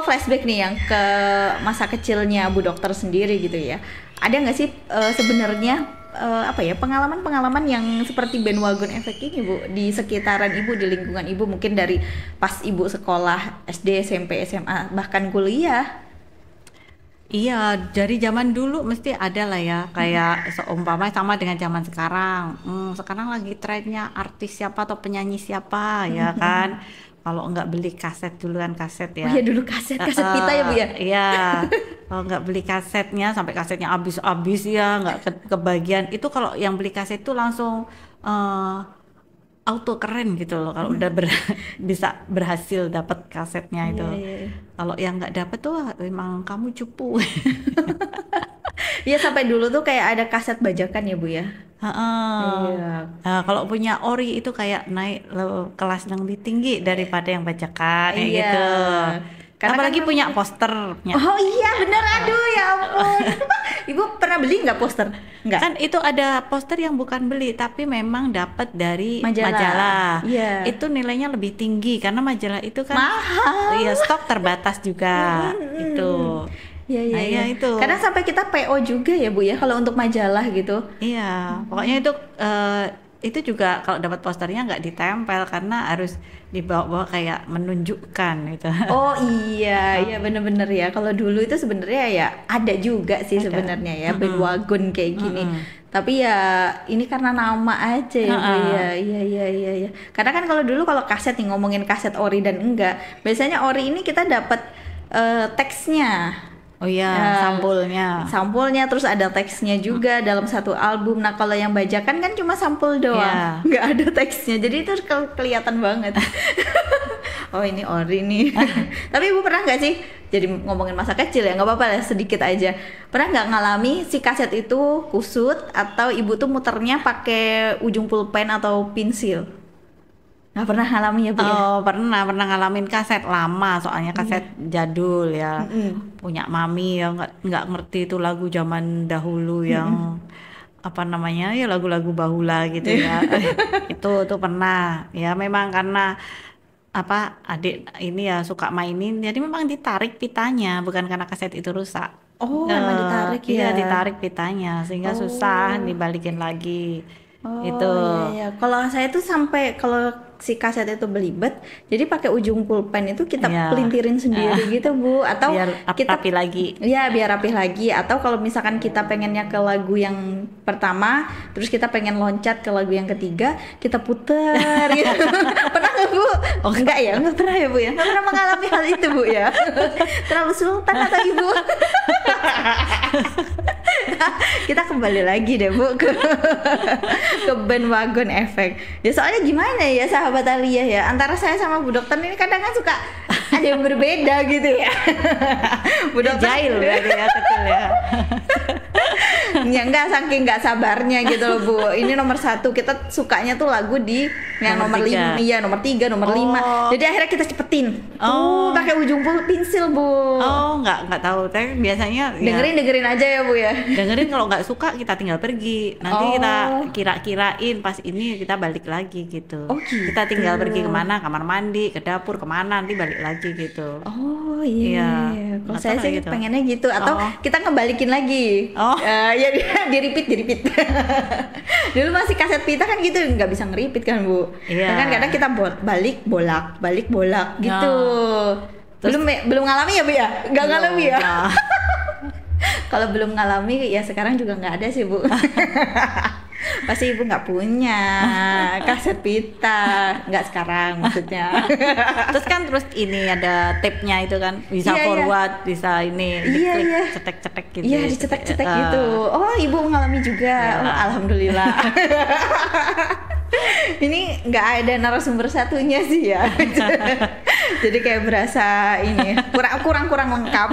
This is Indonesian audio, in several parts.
flashback nih yang ke masa kecilnya Bu Dokter sendiri gitu ya. Ada nggak sih sebenarnya pengalaman-pengalaman yang seperti bandwagon effect ini Bu di sekitaran Ibu, di lingkungan Ibu, mungkin dari pas Ibu sekolah SD, SMP, SMA, bahkan kuliah? Iya, dari zaman dulu mesti ada lah ya, kayak seumpama sama dengan zaman sekarang. Sekarang lagi trennya artis siapa atau penyanyi siapa ya kan. Kalau nggak beli kaset dulu kan kaset Oh ya. ya, dulu kaset pita ya Bu ya. Iya, kalau nggak beli kasetnya sampai kasetnya habis-habis ya nggak kebagian. Itu kalau yang beli kaset itu langsung eh, auto keren gitu loh kalau udah bisa berhasil dapat kasetnya itu. Iya, iya, iya. Kalau yang nggak dapet tuh wah, emang kamu cupu. Iya, sampai dulu tuh kayak ada kaset bajakan ya Bu ya. Heeh. Iya. Nah, kalau punya ori itu kayak naik kelas yang lebih tinggi daripada yang bajakan kayak Iya. gitu. Karena Apalagi kan punya poster, punya. Oh iya bener, aduh ya ampun. Ibu pernah beli nggak poster? Nggak? Kan itu ada poster yang bukan beli tapi memang dapat dari Majalah. majalah. Iya. Itu nilainya lebih tinggi karena majalah itu kan Mahal. iya stok terbatas juga itu. Iya iya Nah, iya. iya itu. Kadang sampai kita PO juga ya Bu ya kalau untuk majalah gitu. Iya, pokoknya itu juga kalau dapat posternya nggak ditempel karena harus dibawa-bawa kayak menunjukkan gitu. Oh iya, iya bener-bener ya. Kalau dulu itu sebenarnya ya ada juga sih Ada. sebenarnya ya bandwagon kayak gini. Tapi ya ini karena nama aja ya Bu ya. Iya iya iya iya. Karena kan kalau dulu kalau kaset nih, ngomongin kaset ori dan enggak, biasanya ori ini kita dapat teksnya. Oh iya, Sampulnya terus ada teksnya juga dalam satu album. Nah kalau yang bajakan kan cuma sampul doang, Iya. nggak ada teksnya, jadi itu kelihatan banget. Oh ini ori nih. Tapi Ibu pernah nggak sih, jadi ngomongin masa kecil ya, nggak apa-apa ya, sedikit aja, pernah nggak ngalami si kaset itu kusut atau Ibu tuh muternya pakai ujung pulpen atau pensil? Nggak pernah ngalami ya Bu ya? Oh, pernah ngalamin kaset lama, soalnya kaset jadul ya. Punya mami ya nggak ngerti itu lagu zaman dahulu yang apa namanya ya lagu-lagu bahula gitu ya. Itu pernah. Ya memang karena apa adik ini ya suka mainin jadi memang ditarik pitanya bukan karena kaset itu rusak. Oh emang ditarik Iya, ya? ditarik pitanya sehingga susah dibalikin lagi. Oh Itu. iya iya. Kalau saya tuh sampai kalau si kaset itu belibet, jadi pakai ujung pulpen itu kita Iya. pelintirin sendiri gitu Bu, atau Biar kita rapi lagi. ya biar rapih lagi, atau kalau misalkan kita pengennya ke lagu yang pertama, terus kita pengen loncat ke lagu yang ketiga, kita puter gitu. Pernah nggak Bu? Oh enggak ya, enggak pernah ya Bu ya, nggak pernah mengalami hal itu Bu ya. Terlalu sultan atau Ibu? Kita kembali lagi deh Bu ke bandwagon effect. Ya soalnya gimana ya sahabat Alia ya, antara saya sama Bu Dokter ini kadang kan suka ada yang berbeda gitu ya. Bu Dokter Jahil berarti ya kecil ya. ya enggak, saking nggak sabarnya gitu loh Bu. Ini nomor 1, kita sukanya tuh lagu di yang nomor 5, iya nomor 3, nomor 5. Jadi akhirnya kita cepetin. Pakai ujung pensil Bu. Oh, nggak tahu. Tapi biasanya ya, Dengerin aja ya Bu ya. dengerin kalau nggak suka kita tinggal pergi. Nanti kita kira-kirain pas ini kita balik lagi gitu. Oh, gitu. Kita tinggal pergi kemana, kamar mandi, ke dapur kemana, nanti balik lagi gitu. Oh Iya. iya. Kalau Nggak saya tahu sih gitu. pengennya gitu, atau kita ngembalikin lagi. Oh. Ya di repeat. Dulu masih kaset pita kan gitu, nggak bisa nge-repeat kan Bu. Iya. Ya kan kadang kita balik bolak gitu. Belum ngalami ya Bu ya? Nggak ngalami ya? Nah, Kalau belum ngalami ya sekarang juga nggak ada sih Bu. Pasti Ibu nggak punya kaset pita, nggak sekarang maksudnya. terus ini ada tape-nya itu kan bisa Iya, iya. forward, bisa ini Iya, diklik, iya. cetek-cetek gitu. Iya dicetek-cetek gitu. Oh Ibu mengalami juga. Oh, alhamdulillah. Ini nggak ada narasumber satunya sih ya. Jadi kayak berasa ini kurang lengkap.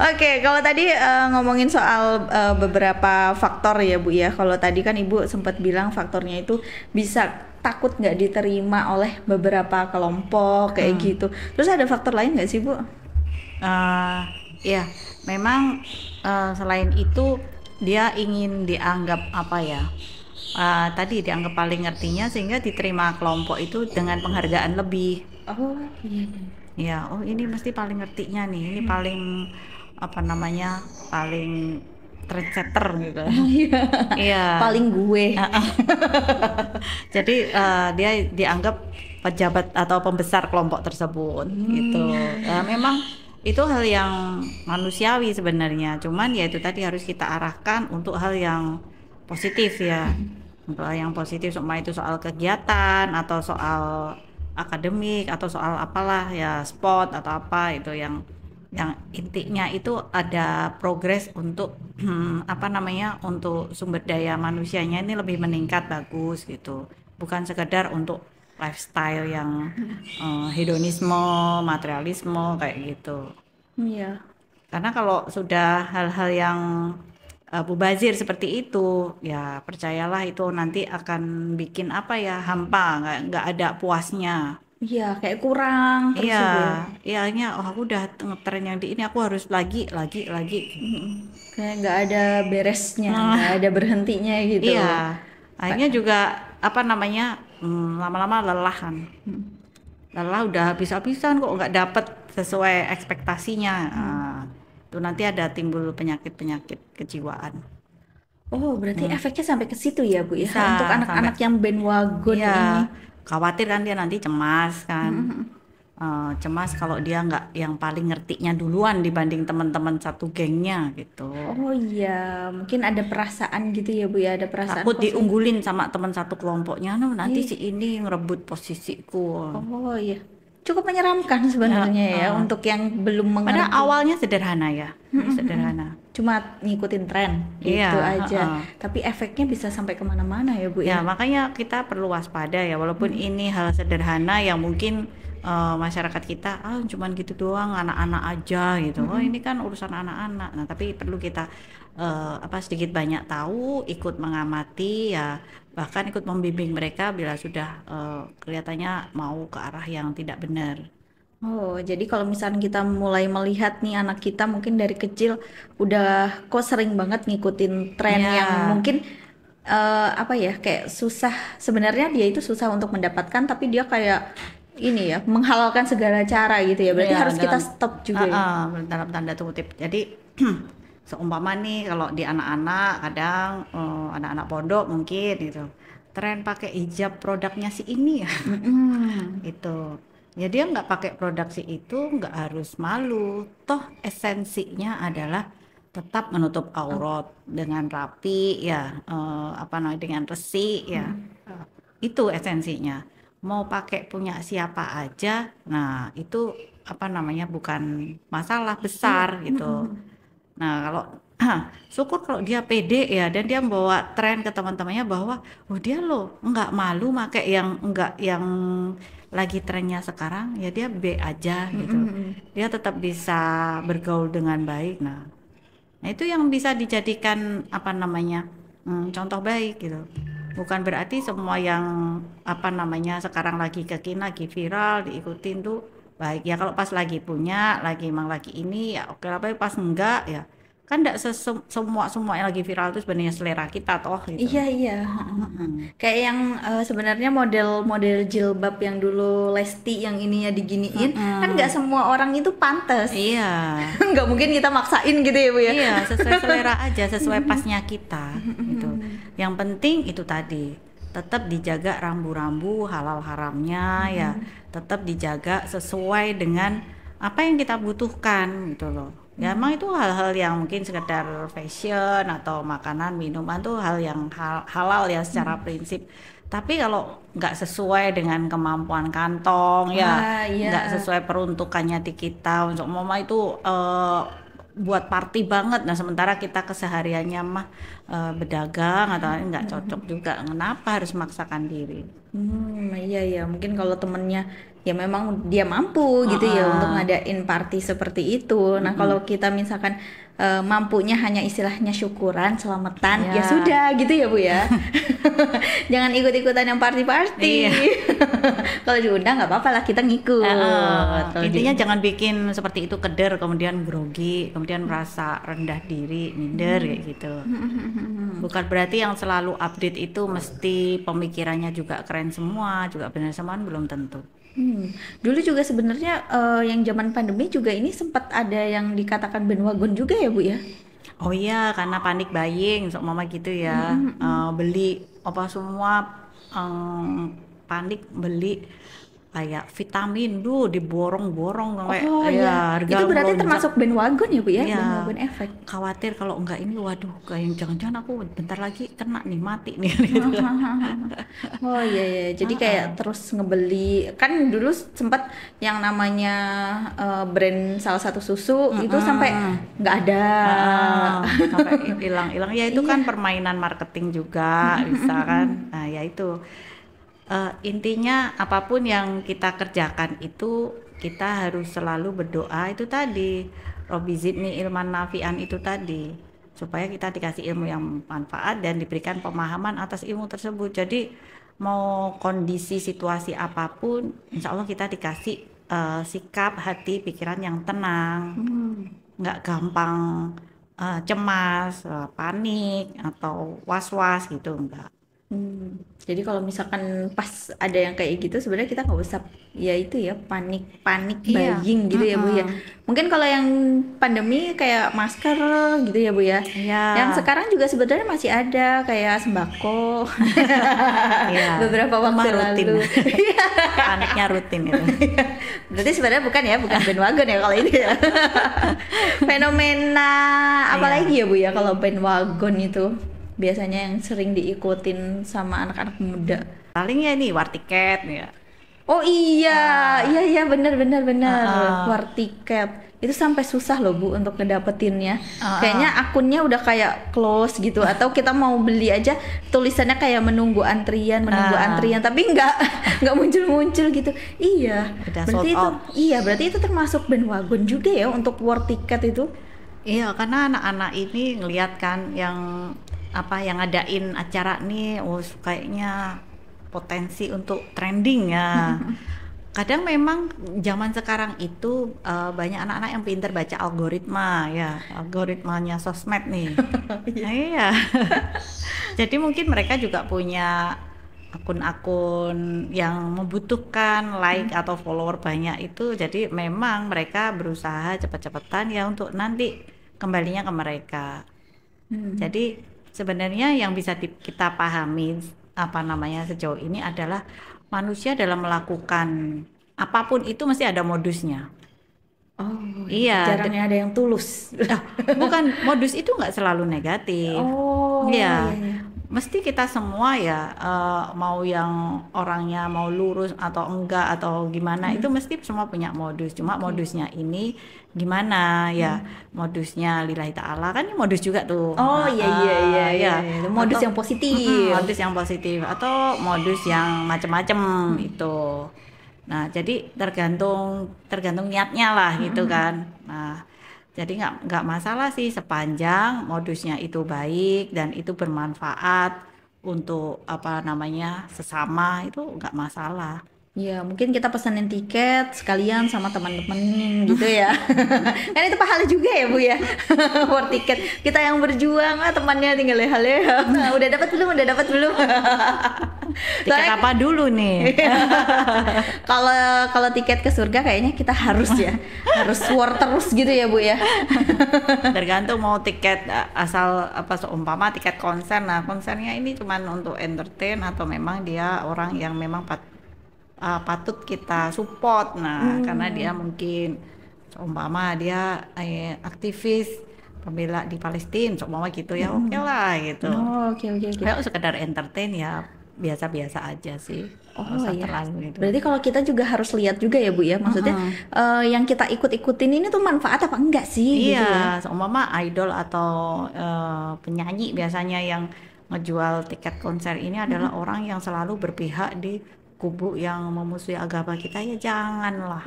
Oke, kalau tadi ngomongin soal beberapa faktor ya Bu ya. Kalau tadi kan Ibu sempat bilang faktornya itu bisa takut nggak diterima oleh beberapa kelompok kayak gitu. Terus ada faktor lain nggak sih Bu? Ya, memang selain itu dia ingin dianggap apa ya? Tadi dianggap paling ngertinya sehingga diterima kelompok itu dengan penghargaan lebih. Oh iya. Ya, oh ini mesti paling ngertinya nih, ini paling apa namanya, paling trendsetter gitu. Iya. Iya. Paling gue. Jadi dia dianggap pejabat atau pembesar kelompok tersebut gitu. Memang itu hal yang manusiawi sebenarnya. Cuman ya itu tadi harus kita arahkan untuk hal yang positif ya. Untuk hal yang positif, sama itu soal kegiatan atau soal akademik atau soal apalah ya, sport atau apa itu yang intinya itu ada progres untuk apa namanya, untuk sumber daya manusianya ini lebih meningkat, bagus gitu, bukan sekedar untuk lifestyle yang hedonisme, materialisme kayak gitu. Iya. Karena kalau sudah hal-hal yang mubazir seperti itu, ya percayalah itu nanti akan bikin apa ya, hampa, nggak ada puasnya. Iya, kayak kurang terus Iya, gitu ya. iya, oh aku udah ngetren yang di ini, aku harus lagi. Kayak nggak ada beresnya, Nah, nggak ada berhentinya gitu. iya, akhirnya juga apa namanya, lama-lama lelah kan. Lelah udah habis-habisan kok nggak dapet sesuai ekspektasinya. Nah, itu nanti ada timbul penyakit-penyakit kejiwaan. Oh, berarti efeknya sampai ke situ ya, Bu ya. Bisa Untuk sampai, anak-anak yang bandwagon iya, ini. khawatir kan dia nanti cemas kan. Cemas kalau dia nggak yang paling ngertinya duluan dibanding teman-teman satu gengnya gitu. Oh iya, mungkin ada perasaan gitu ya, Bu ya, ada perasaan Takut positif. diunggulin sama teman satu kelompoknya, "Nuh, nanti si ini ngerebut posisiku." Oh iya. Cukup menyeramkan sebenarnya ya untuk yang belum Padahal mengerti. awalnya sederhana ya, sederhana. Cuma ngikutin tren Iya, gitu aja. heeh. Tapi efeknya bisa sampai kemana-mana ya, Bu Ya, ya. makanya kita perlu waspada ya, walaupun ini hal sederhana yang mungkin masyarakat kita cuman gitu doang, anak-anak aja gitu. Oh, ini kan urusan anak-anak. Nah, tapi perlu kita apa, sedikit banyak tahu, ikut mengamati ya, bahkan ikut membimbing mereka bila sudah kelihatannya mau ke arah yang tidak benar. Oh, jadi kalau misalnya kita mulai melihat nih anak kita mungkin dari kecil udah kok sering banget ngikutin tren Ya, yang mungkin apa ya, kayak susah, sebenarnya dia itu susah untuk mendapatkan tapi dia kayak ini ya menghalalkan segala cara gitu ya. Berarti ya harus kita dalam stop juga ya. dalam tanda kutip. Jadi seumpama nih kalau di anak-anak kadang anak-anak pondok mungkin gitu, tren pakai hijab produknya si ini ya. Itu ya, dia nggak pakai produk si itu nggak harus malu, toh esensinya adalah tetap menutup aurat dengan rapi ya, apa namanya, dengan resi ya. Itu esensinya, mau pakai punya siapa aja, nah itu apa namanya, bukan masalah besar gitu. Nah, kalau syukur kalau dia pede ya, dan dia membawa tren ke teman-temannya bahwa oh dia loh nggak malu pakai yang nggak yang lagi trennya sekarang, ya dia B aja gitu. Dia tetap bisa bergaul dengan baik. Nah, itu yang bisa dijadikan apa namanya, contoh baik gitu. Bukan berarti semua yang apa namanya sekarang lagi kekinian, lagi viral diikutin tuh baik ya. Kalau pas lagi punya, lagi emang lagi ini ya oke lah, tapi pas enggak ya kan enggak semua yang lagi viral itu sebenarnya selera kita toh gitu. Iya iya. Kayak yang sebenarnya model-model jilbab yang dulu Lesti yang ininya diginiin, kan nggak semua orang itu pantas. Iya. Nggak mungkin kita maksain gitu ya, Bu ya. Iya, sesuai selera aja, sesuai pasnya kita gitu. Yang penting itu tadi, tetap dijaga rambu-rambu halal haramnya ya, tetap dijaga sesuai dengan apa yang kita butuhkan gitu loh. Ya emang itu hal-hal yang mungkin sekedar fashion atau makanan, minuman tuh hal yang halal ya secara prinsip. Tapi kalau nggak sesuai dengan kemampuan kantong ya, Iya. nggak sesuai peruntukannya di kita, untuk mama itu buat party banget. Nah, sementara kita kesehariannya mah berdagang atau nggak cocok juga. Kenapa harus memaksakan diri? Iya ya, mungkin kalau temennya ya memang dia mampu gitu ya untuk ngadain party seperti itu. Nah, kalau kita misalkan mampunya hanya istilahnya syukuran, selamatan, ya Ya. sudah gitu ya, Bu ya. Jangan ikut-ikutan yang party-party. Iya. Kalau diundang nggak apa-apa lah, kita ngikut. Kalau Intinya jangan bikin seperti itu keder, kemudian grogi, kemudian merasa rendah diri, minder kayak gitu. Bukan berarti yang selalu update itu mesti pemikirannya juga keren semua, juga benar semua, belum tentu. Dulu juga sebenarnya yang zaman pandemi juga ini sempat ada yang dikatakan bandwagon juga ya Bu ya? Oh iya, karena panik buying, sok mama gitu ya. Beli apa semua, panik beli kayak vitamin, diborong-borong sampai Oh iya, ya harga itu berarti melonjak. termasuk bandwagon ya Bu ya? Iya, Bandwagon efek. khawatir kalau enggak ini, waduh, kayak jangan-jangan aku bentar lagi kena nih, mati nih gitu. Oh iya ya, jadi kayak Heeh. terus ngebeli kan dulu sempat yang namanya brand salah satu susu itu sampai Mm-mm. nggak ada. Sampai hilang-hilang ya, itu kan Iya. permainan marketing juga bisa kan. Nah ya itu, intinya apapun yang kita kerjakan itu kita harus selalu berdoa itu tadi, Robbi zidni ilman nafi'an itu tadi, supaya kita dikasih ilmu yang manfaat dan diberikan pemahaman atas ilmu tersebut. Jadi mau kondisi situasi apapun, insya Allah kita dikasih sikap hati pikiran yang tenang, Hmm. nggak gampang cemas, panik atau was-was gitu, enggak. Jadi kalau misalkan pas ada yang kayak gitu sebenarnya kita nggak usah ya itu ya panik Iya, buying gitu ya Bu ya. Mungkin kalau yang pandemi kayak masker gitu ya Bu ya. iya, Yang sekarang juga sebenarnya masih ada kayak sembako iya. beberapa Itu mah waktu rutin, lalu. paniknya rutin itu. Berarti sebenarnya bukan ya, bukan bandwagon ya kalau ini ya. Fenomena apa Iya. lagi ya Bu ya kalau bandwagon itu biasanya yang sering diikutin sama anak-anak muda. Paling ya ini war tiket ya. Oh iya, iya iya benar benar benar. Heeh. War tiket. Itu sampai susah loh Bu untuk ngedapetinnya. Heeh. Kayaknya akunnya udah kayak close gitu atau kita mau beli aja tulisannya kayak menunggu antrian tapi nggak muncul-muncul gitu. Iya. Udah Berarti sold itu out. iya, berarti itu termasuk bandwagon juga ya untuk war tiket itu. Iya, karena anak-anak ini ngelihat kan yang apa yang ngadain acara nih, oh kayaknya potensi untuk trending ya. Kadang memang zaman sekarang itu banyak anak-anak yang pintar baca algoritma ya, algoritmanya sosmed nih. Nah, iya. Jadi mungkin mereka juga punya akun-akun yang membutuhkan like atau follower banyak itu. Jadi memang mereka berusaha cepet-cepetan ya untuk nanti kembalinya ke mereka. Jadi sebenarnya yang bisa kita pahami apa namanya sejauh ini adalah manusia dalam melakukan apapun itu mesti ada modusnya. Oh, Iya, jarang ada yang tulus. bukan modus itu nggak selalu negatif. Oh, Iya, iya iya. mesti kita semua ya mau yang orangnya mau lurus atau enggak atau gimana itu mesti semua punya modus. Cuma modusnya ini gimana ya? Modusnya lillahi ta'ala kan ini modus juga tuh. Oh iya iya iya iya. Ya. Itu modus Atau yang positif. modus yang positif atau modus yang macam-macam itu. Nah, jadi tergantung niatnya lah gitu kan. Nah, jadi nggak masalah sih sepanjang modusnya itu baik dan itu bermanfaat untuk apa namanya sesama itu nggak masalah. Ya, mungkin kita pesanin tiket sekalian sama teman-teman gitu ya. Kan itu pahala juga ya, Bu ya. War tiket. Kita yang berjuang, temannya tinggal leha-leha. Nah, udah dapat belum? Udah dapat belum? Tiket Soalnya apa dulu nih? kalau kalau tiket ke surga kayaknya kita harus ya. Harus war terus gitu ya, Bu ya. Tergantung mau tiket asal apa seumpama tiket konser. Nah, konsernya ini cuman untuk entertain atau memang dia orang yang memang patut kita support. Nah, karena dia mungkin seumpama dia aktivis pembela di Palestina, seumpama gitu ya, oke lah gitu. Oh, oke oke oke. Kayak sekedar entertain ya biasa-biasa aja sih. Oh Nggak usah iya. terlalu gitu. Berarti kalau kita juga harus lihat juga ya Bu ya. Maksudnya yang kita ikut-ikutin ini tuh manfaat apa enggak sih gitu ya. Iya, seumpama idol atau penyanyi biasanya yang ngejual tiket konser ini adalah orang yang selalu berpihak di kubu yang memusuhi agama kita, ya janganlah.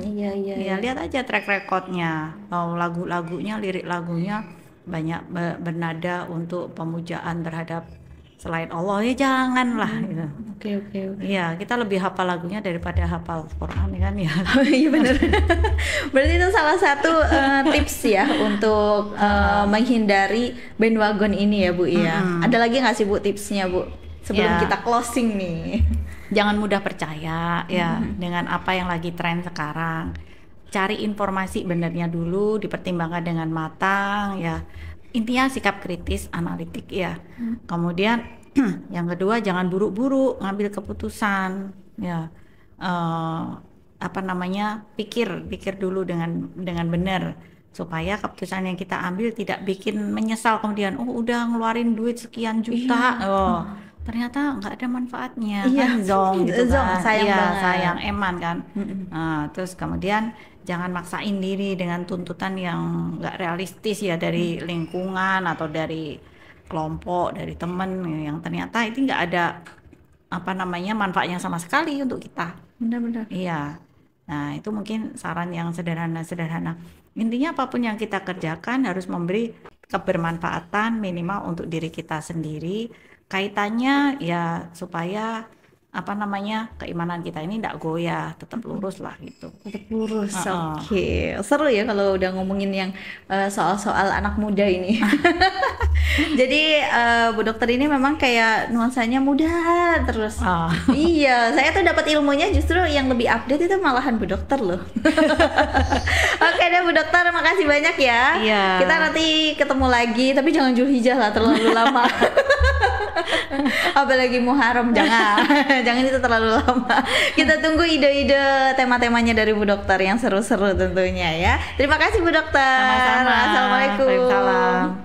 Iya iya. Ya lihat aja track recordnya, lagu-lagunya, lirik lagunya banyak bernada untuk pemujaan terhadap selain Allah, ya janganlah gitu. Oke oke oke. Iya, kita lebih hafal lagunya daripada hafal Quran kan ya. Oh iya benar. Berarti itu salah satu tips ya untuk menghindari bandwagon ini ya Bu ya. Ada lagi nggak sih Bu tipsnya Bu sebelum Ya. kita closing nih? Jangan mudah percaya ya dengan apa yang lagi tren sekarang. Cari informasi benernya dulu, dipertimbangkan dengan matang ya. Intinya sikap kritis, analitik ya. Kemudian yang kedua, jangan buru-buru ngambil keputusan ya. Pikir dulu dengan benar supaya keputusan yang kita ambil tidak bikin menyesal kemudian. Oh, udah ngeluarin duit sekian juta. Ternyata nggak ada manfaatnya, kan zong gitu kan. Sayang banget. Sayang eman kan. Terus kemudian jangan maksain diri dengan tuntutan yang nggak realistis ya dari lingkungan atau dari kelompok, dari temen yang ternyata itu nggak ada manfaatnya sama sekali untuk kita. Benar-benar. Iya. Nah, itu mungkin saran yang sederhana. Intinya apapun yang kita kerjakan harus memberi kebermanfaatan minimal untuk diri kita sendiri. Kaitannya ya supaya keimanan kita ini tidak goyah, tetap lurus lah gitu. Tetap lurus. Oke. Seru ya kalau udah ngomongin yang soal-soal anak muda ini. Jadi Bu Dokter ini memang kayak nuansanya muda terus. Iya, saya tuh dapat ilmunya justru yang lebih update itu malahan Bu Dokter loh. Oke deh Bu Dokter, makasih banyak ya. Iya. Kita nanti ketemu lagi, tapi jangan Zulhijjah lah, terlalu lama. Apalagi Muharram, jangan itu terlalu lama. Kita tunggu ide-ide tema-temanya dari Bu Dokter yang seru-seru tentunya ya. Terima kasih Bu Dokter. Sama-sama. Assalamualaikum. Waalaikumsalam.